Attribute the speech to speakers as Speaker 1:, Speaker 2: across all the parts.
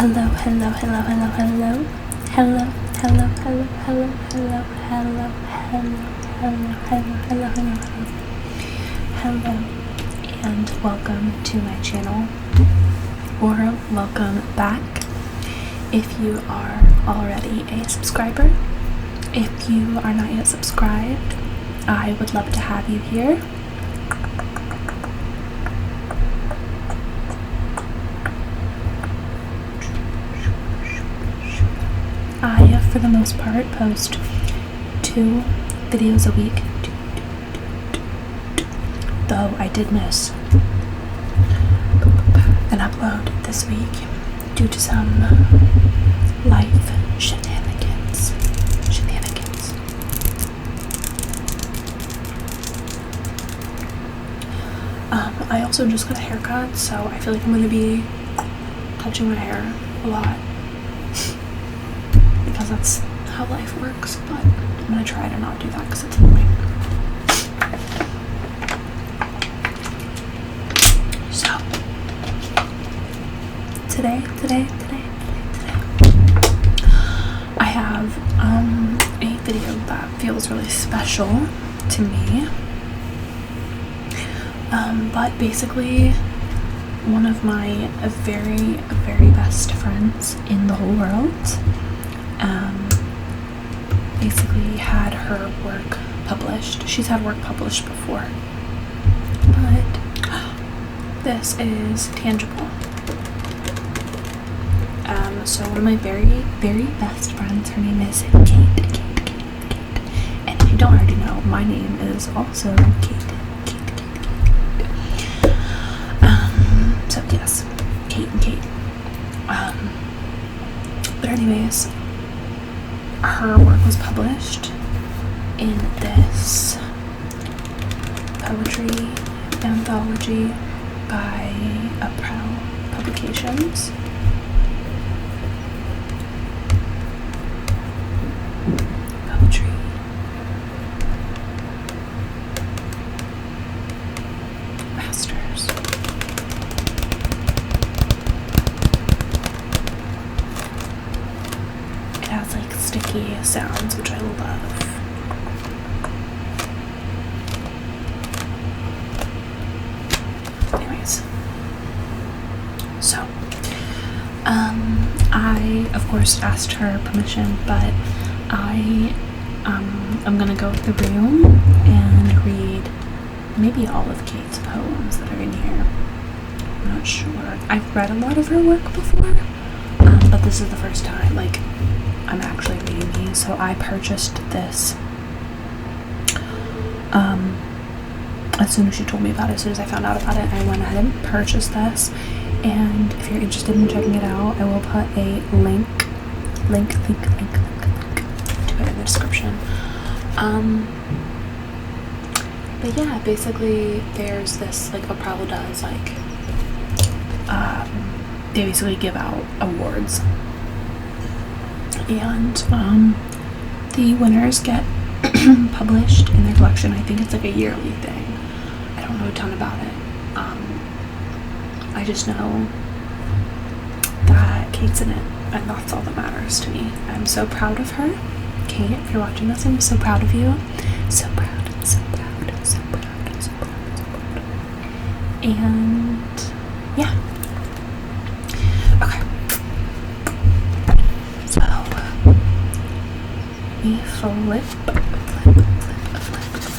Speaker 1: Hello, hello, hello, hello, hello. Hello, hello, hello, hello, hello, hello, hello, hello, hello, hello, hello, hello. Hello, and welcome to my channel, or welcome back if you are already a subscriber. If you are not yet subscribed, I would love to have you here. I, for the most part, post 2 videos a week, though I did miss an upload this week due to some life shenanigans. I also just got a haircut, so I feel like I'm going to be touching my hair a lot. Because that's how life works, but I'm gonna try to not do that because it's annoying. So, today, I have a video that feels really special to me. But basically, one of my very best friends in the whole world basically had her work published. She's had work published before, but this is tangible. So one of my very best friends, her name is Kate. And if you don't already know, my name is also Kate. So yes, Kate and Kate. But anyways, her work was published in this poetry anthology by April Publications. Poetry. Masters. It has like sticky sounds, which I love. Anyways, so I of course asked her permission, but I'm gonna go through and read maybe all of Kate's poems that are in here. I'm not sure. I've read a lot of her work before, but this is the first time I'm actually reading these. So I purchased this as soon as she told me about it. As soon as I found out about it, I went ahead and purchased this. And if you're interested in checking it out, I will put a link to it in the description. But yeah, basically there's this, April does, they basically give out awards. And the winners get published in their collection. I think it's a yearly thing. I don't know a ton about it. I just know that Kate's in it, and that's all that matters to me. I'm so proud of her. Kate, if you're watching this, I'm so proud of you. So proud. And yeah. Okay. So we flip to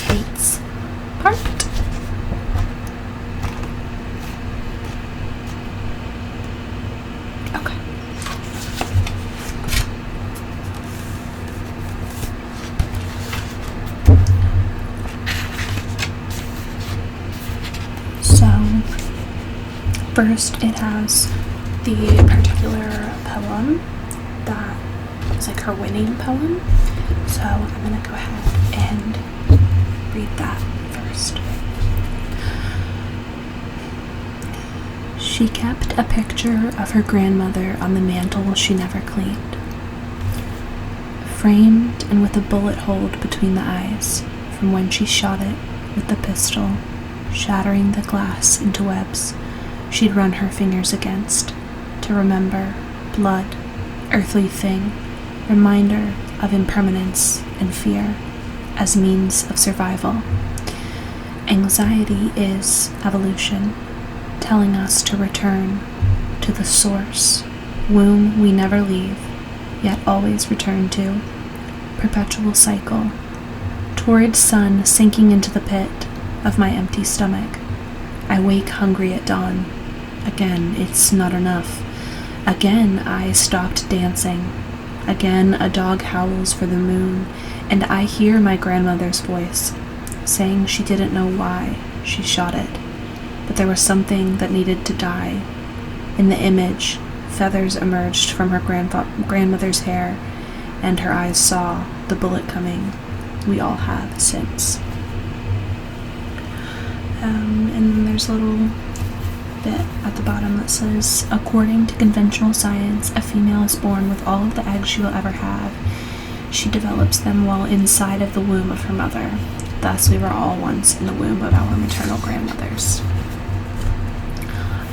Speaker 1: Kate's part. Okay. So first it has the particular poem that is her winning poem. So I'm gonna go ahead and read that first. She kept a picture of her grandmother on the mantle she never cleaned, framed and with a bullet hole between the eyes from when she shot it with the pistol, shattering the glass into webs she'd run her fingers against, to remember, blood, earthly thing, reminder of impermanence and fear as means of survival. Anxiety is evolution, telling us to return to the source, womb we never leave, yet always return to. Perpetual cycle. Torrid sun sinking into the pit of my empty stomach. I wake hungry at dawn. Again, it's not enough. Again, I stopped dancing. Again, a dog howls for the moon, and I hear my grandmother's voice, saying she didn't know why she shot it, but there was something that needed to die. In the image, feathers emerged from her grandmother's hair, and her eyes saw the bullet coming. We all have since. And then there's a little bit at the bottom that says, according to conventional science, a female is born with all of the eggs she will ever have. She develops them while inside of the womb of her mother. Thus, we were all once in the womb of our maternal grandmothers.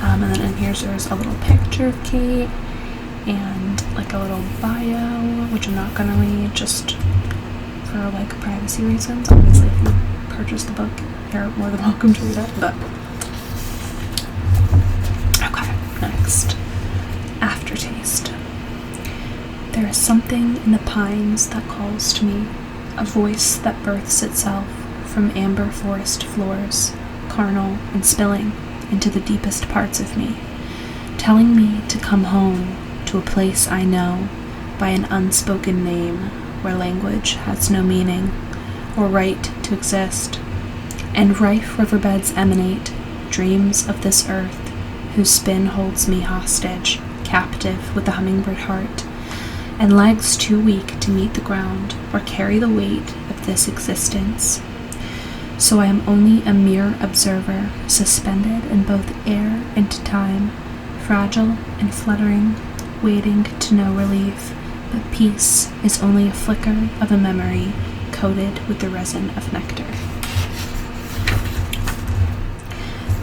Speaker 1: And then in here there's a little picture of Kate and like a little bio, which I'm not gonna read just for like privacy reasons. Obviously, if you purchase the book, you're more than welcome to read it. But okay, next, Aftertaste. There is something in the pines that calls to me, a voice that births itself from amber forest floors, carnal and spilling into the deepest parts of me, telling me to come home to a place I know by an unspoken name where language has no meaning or right to exist, and rife riverbeds emanate dreams of this earth whose spin holds me hostage, captive with the hummingbird heart, and legs too weak to meet the ground or carry the weight of this existence. So I am only a mere observer, suspended in both air and time, fragile and fluttering, waiting to know relief, but peace is only a flicker of a memory coated with the resin of nectar.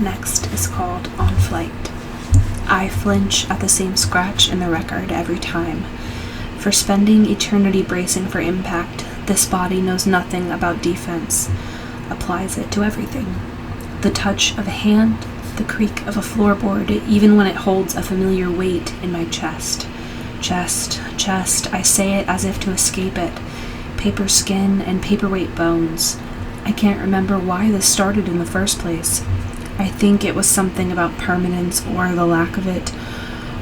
Speaker 1: Next is called On Flight. I flinch at the same scratch in the record every time. For spending eternity bracing for impact, this body knows nothing about defense, applies it to everything. The touch of a hand, the creak of a floorboard, even when it holds a familiar weight in my chest. Chest, chest, I say it as if to escape it. Paper skin and paperweight bones. I can't remember why this started in the first place. I think it was something about permanence or the lack of it,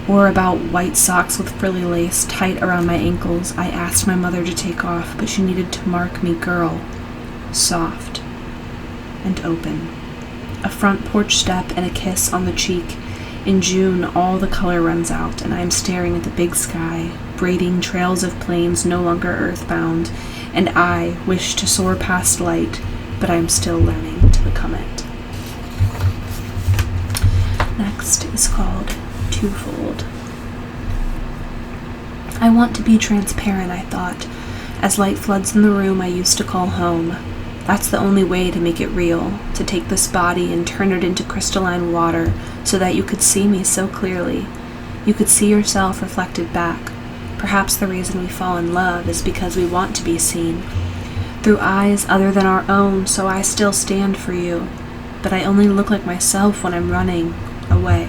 Speaker 1: or about white socks with frilly lace tight around my ankles. I asked my mother to take off, but she needed to mark me girl. Soft and open. A front porch step and a kiss on the cheek. In June, all the color runs out, and I am staring at the big sky, braiding trails of planes no longer earthbound, and I wish to soar past light, but I am still learning to become it. Next is called Twofold. I want to be transparent, I thought. As light floods in the room I used to call home. That's the only way to make it real, to take this body and turn it into crystalline water so that you could see me so clearly. You could see yourself reflected back. Perhaps the reason we fall in love is because we want to be seen. Through eyes other than our own, so I still stand for you. But I only look like myself when I'm running away.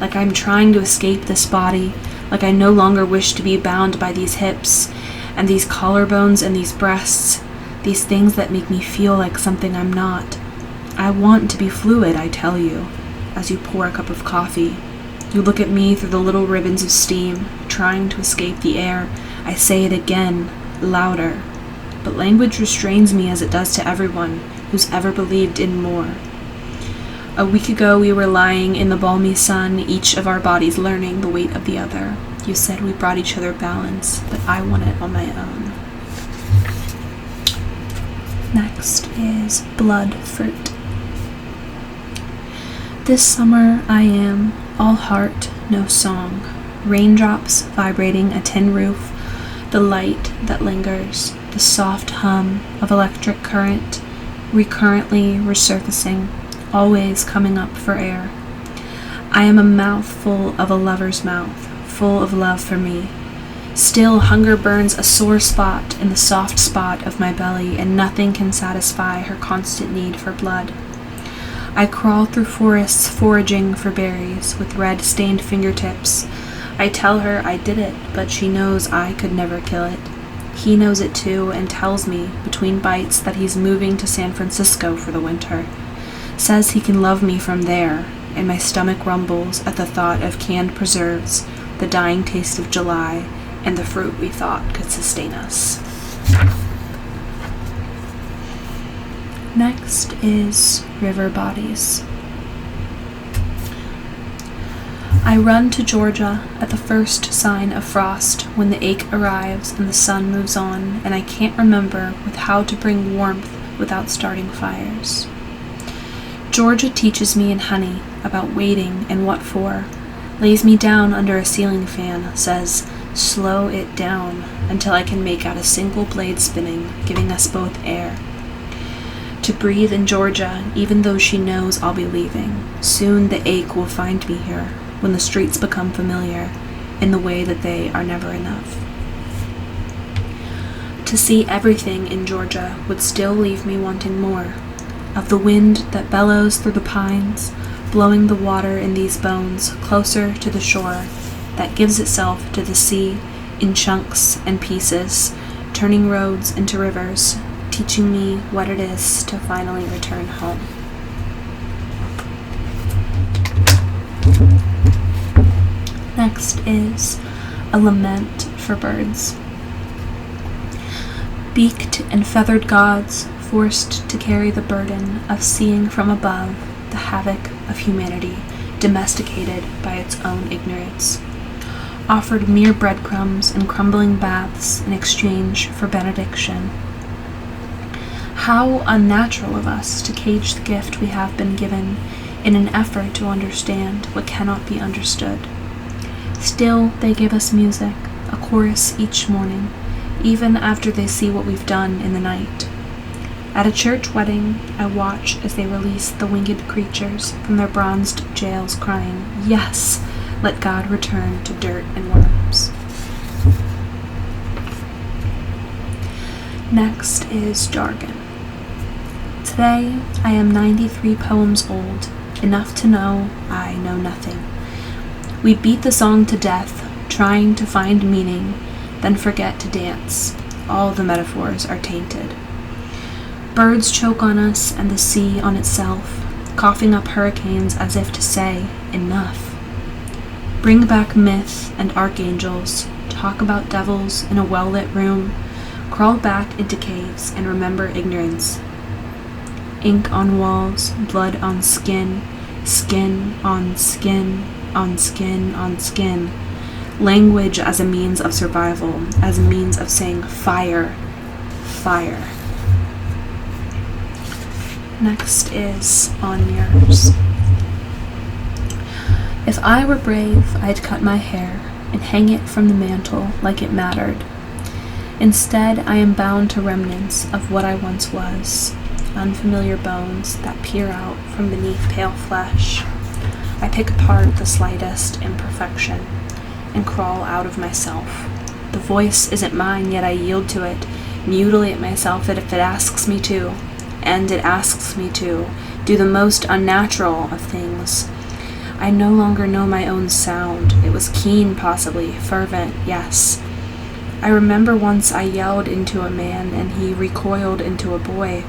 Speaker 1: Like I'm trying to escape this body, like I no longer wish to be bound by these hips, and these collarbones and these breasts, these things that make me feel like something I'm not. I want to be fluid, I tell you, as you pour a cup of coffee. You look at me through the little ribbons of steam, trying to escape the air. I say it again, louder. But language restrains me as it does to everyone who's ever believed in more. A week ago we were lying in the balmy sun, each of our bodies learning the weight of the other. You said we brought each other balance, but I want it on my own. Next is Blood Fruit. This summer I am all heart, no song. Raindrops vibrating a tin roof, the light that lingers, the soft hum of electric current, recurrently resurfacing, always coming up for air. I am a mouth full of a lover's mouth, full of love for me. Still, hunger burns a sore spot in the soft spot of my belly, and nothing can satisfy her constant need for blood. I crawl through forests foraging for berries with red-stained fingertips. I tell her I did it, but she knows I could never kill it. He knows it too and tells me, between bites, that he's moving to San Francisco for the winter. Says he can love me from there, and my stomach rumbles at the thought of canned preserves, the dying taste of July, and the fruit we thought could sustain us. Next is river bodies. I run to Georgia at the first sign of frost when the ache arrives and the sun moves on, and I can't remember with how to bring warmth without starting fires. Georgia teaches me in honey about waiting and what for, lays me down under a ceiling fan, says, slow it down until I can make out a single blade spinning, giving us both air. To breathe in Georgia, even though she knows I'll be leaving. Soon the ache will find me here, when the streets become familiar, in the way that they are never enough. To see everything in Georgia would still leave me wanting more, of the wind that bellows through the pines, blowing the water in these bones closer to the shore, that gives itself to the sea in chunks and pieces, turning roads into rivers, teaching me what it is to finally return home. Next is a lament for birds. Beaked and feathered gods, forced to carry the burden of seeing from above the havoc of humanity, domesticated by its own ignorance, offered mere breadcrumbs and crumbling baths in exchange for benediction. How unnatural of us to cage the gift we have been given in an effort to understand what cannot be understood. Still, they give us music, a chorus each morning, even after they see what we've done in the night. At a church wedding, I watch as they release the winged creatures from their bronzed jails, crying, yes, let God return to dirt and worms. Next is jargon. Today, I am 93 poems old, enough to know I know nothing. We beat the song to death, trying to find meaning, then forget to dance. All the metaphors are tainted. Birds choke on us and the sea on itself, coughing up hurricanes as if to say, enough. Bring back myth and archangels, talk about devils in a well-lit room, crawl back into caves and remember ignorance. Ink on walls, blood on skin, skin on skin, on skin on skin. Language as a means of survival, as a means of saying fire, fire. Next is on mirrors. If I were brave, I'd cut my hair and hang it from the mantle like it mattered. Instead, I am bound to remnants of what I once was, unfamiliar bones that peer out from beneath pale flesh. I pick apart the slightest imperfection and crawl out of myself. The voice isn't mine, yet I yield to it, mutilate myself if it asks me to, and it asks me to do the most unnatural of things. I no longer know my own sound. It was keen, possibly, fervent, yes. I remember once I yelled into a man and he recoiled into a boy.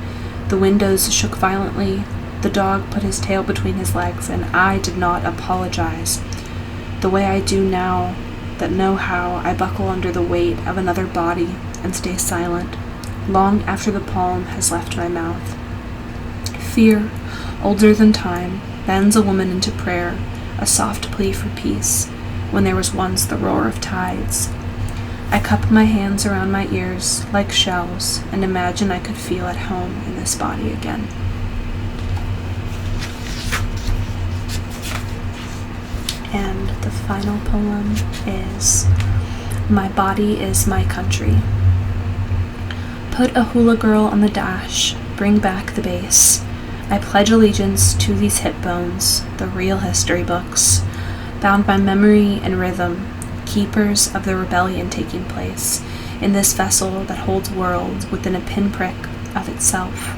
Speaker 1: The windows shook violently. The dog put his tail between his legs, and I did not apologize. The way I do now, that know how I buckle under the weight of another body and stay silent, long after the palm has left my mouth. Fear, older than time, bends a woman into prayer, a soft plea for peace, when there was once the roar of tides. I cup my hands around my ears like shells and imagine I could feel at home in this body again. And the final poem is My Body is My Country. Put a hula girl on the dash, bring back the bass. I pledge allegiance to these hip bones, the real history books, bound by memory and rhythm, keepers of the rebellion taking place in this vessel that holds worlds within a pinprick of itself.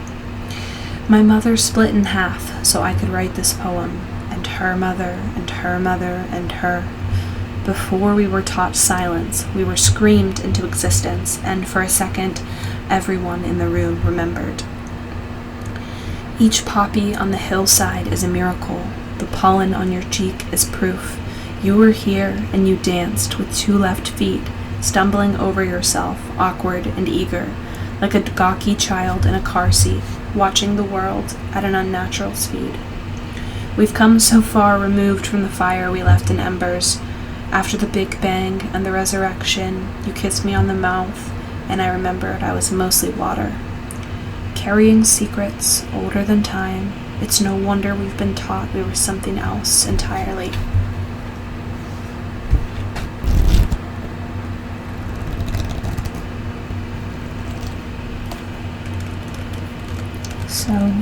Speaker 1: My mother split in half so I could write this poem, and her mother, and her mother, and her. Before we were taught silence, we were screamed into existence, and for a second, everyone in the room remembered. Each poppy on the hillside is a miracle. The pollen on your cheek is proof. You were here and you danced with 2 left feet, stumbling over yourself, awkward and eager, like a gawky child in a car seat, watching the world at an unnatural speed. We've come so far removed from the fire we left in embers. After the Big Bang and the resurrection, you kissed me on the mouth, and I remembered I was mostly water. Carrying secrets older than time, it's no wonder we've been taught we were something else entirely. So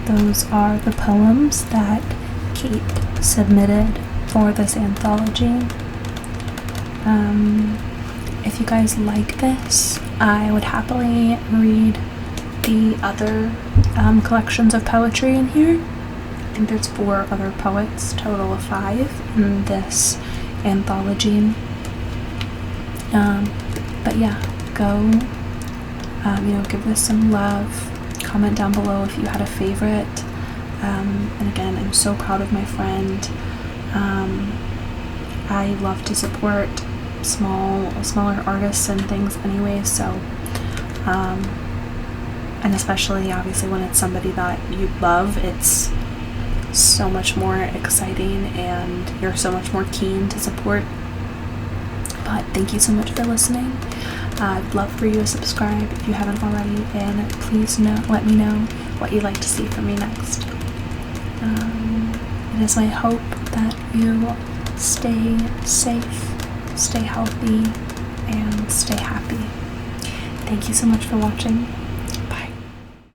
Speaker 1: those are the poems that Kate submitted for this anthology. If you guys like this, I would happily read the other collections of poetry in here. I think there's 4 other poets, total of 5 in this anthology. But yeah, go, give this some love. Comment down below if you had a favorite. And again, I'm so proud of my friend. I love to support smaller artists and things anyway, so and especially obviously when it's somebody that you love, it's so much more exciting and you're so much more keen to support. But thank you so much for listening. I'd love for you to subscribe if you haven't already, and please let me know what you'd like to see from me next. It is my hope that you stay safe, stay healthy, and stay happy. Thank you so much for watching.